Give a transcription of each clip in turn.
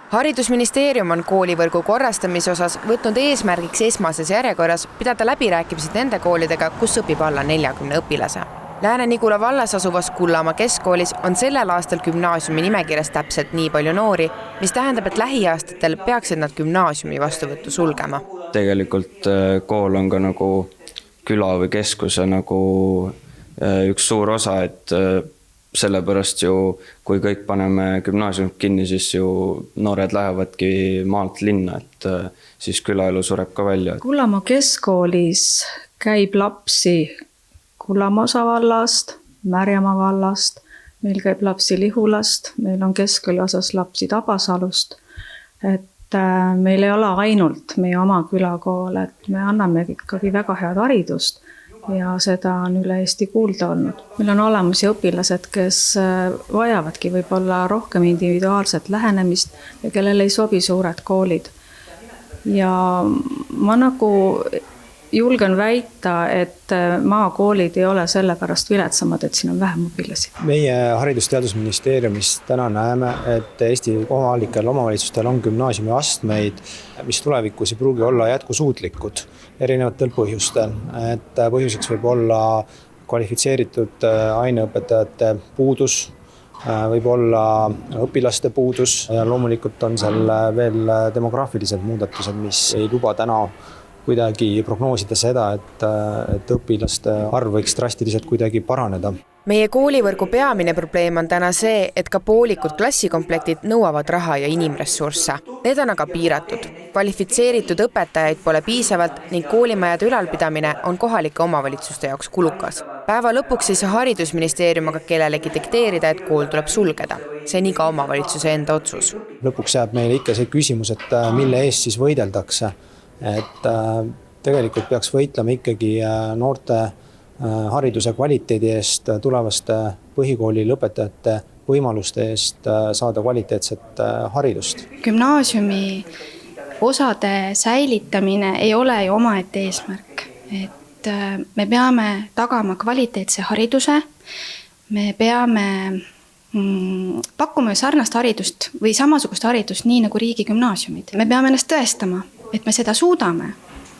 Haridusministeerium on koolivõrgu korrastamise osas võtnud eesmärgiks esmases järjekorras pidada läbirääkimised nende koolidega, kus õpib alla 40 õpilase. Lääne-Nigula vallas asuvas Kullamaa keskkoolis on sellel aastal gümnaasiumi nimekirjas täpselt nii palju noori, mis tähendab, et lähiaastatel peaksid nad gümnaasiumi vastuvõttu sulgema. Tegelikult kool on ka nagu küla või keskuse nagu üks suur osa, et sellepärast ju, kui kõik paneme gümnaasiumit kinni, siis ju noored lähevadki maalt linna, et siis külaelu sureb ka välja. Kullamaa keskkoolis käib lapsi Kullamaa osavallast, Märjamaa vallast, meil käib lapsi Lihulast, meil on keskkooli osas lapsi Tabasalust, et meil ei ole ainult meie oma külakool, et me anname ikkagi väga head haridust. Ja seda on üle Eesti kuulda olnud. Meil on olemas õpilased, kes vajavadki võib-olla rohkem individuaalset lähenemist ja kellel ei sobi suured koolid. Ja ma nagu julgen väita, et maakoolid ei ole sellepärast viletsamad, et siin on vähem õpilasi. Meie Haridus-Teadusministeeriumis täna näeme, et Eesti kohalikel omavalitsustel on gümnaasiumi astmeid, mis tulevikus ei pruugi olla jätkusuutlikud erinevatel põhjustel. Et põhjuseks võib olla kvalifitseeritud aineõpetajate puudus, võib olla õpilaste puudus ja loomulikult on seal veel demograafilised muudatused, mis ei luba täna kuidagi prognoosida seda, et õpilaste arv võiks drastiliselt kuidagi paraneda. Meie koolivõrgu peamine probleem on täna see, et ka poolikud klassikomplektid nõuavad raha ja inimressursse. Need on aga piiratud. Kvalifitseeritud õpetajaid pole piisavalt ning koolimajade ülalpidamine on kohalike omavalitsuste jaoks kulukas. Päeva lõpuks ei saa Haridusministeerium aga kellelegi dikteerida, et kool tuleb sulgeda. See on iga omavalitsuse enda otsus. Lõpuks jääb meile ikka see küsimus, et mille eest siis võideldakse. Et tegelikult peaks võitlema ikkagi noorte hariduse kvaliteedi eest, tulevaste põhikooli lõpetajate võimaluste eest saada kvaliteetset haridust. Gümnaasiumi osade säilitamine ei ole ju omaette eesmärk. Et me peame tagama kvaliteetse hariduse, me peame pakkuma sarnast haridust või samasugust haridust nii nagu riigigümnaasiumid. Me peame ennast tõestama, et me seda suudame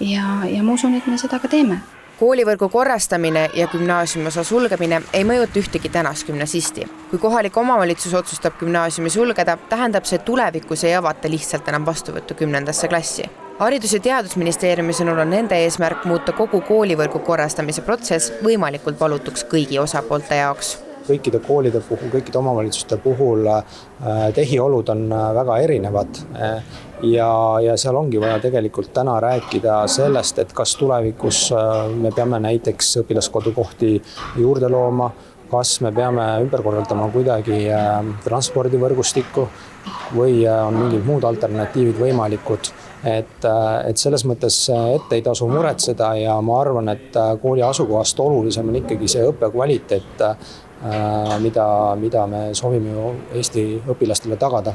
ja ma usun, et me seda ka teeme. Koolivõrgu korrastamine ja gümnaasiumi osa sulgemine ei mõjuta ühtegi tänast gümnasisti. Kui kohalik omavalitsus otsustab gümnaasiumi sulgeda, tähendab see tulevikus ei avata lihtsalt enam vastuvõttu 10. klassi. Haridus- ja Teadusministeeriumi sõnul on nende eesmärk muuta kogu koolivõrgu korrastamise protsess võimalikult valutuks kõigi osapoolte jaoks. Kõikide koolide puhul, kõikide omavalitsuste puhul tehiolud on väga erinevad ja seal ongi vaja tegelikult täna rääkida sellest, et kas tulevikus me peame näiteks õpilaskodukohti juurde looma, kas me peame ümber korraldama kuidagi transpordivõrgustikku või on mingid muud alternatiivid võimalikud. Et selles mõttes ette ei tasu muretseda ja ma arvan, et kooli asukohast olulisem on ikkagi see õppekvaliteet, mida me soovime Eesti õpilastele tagada.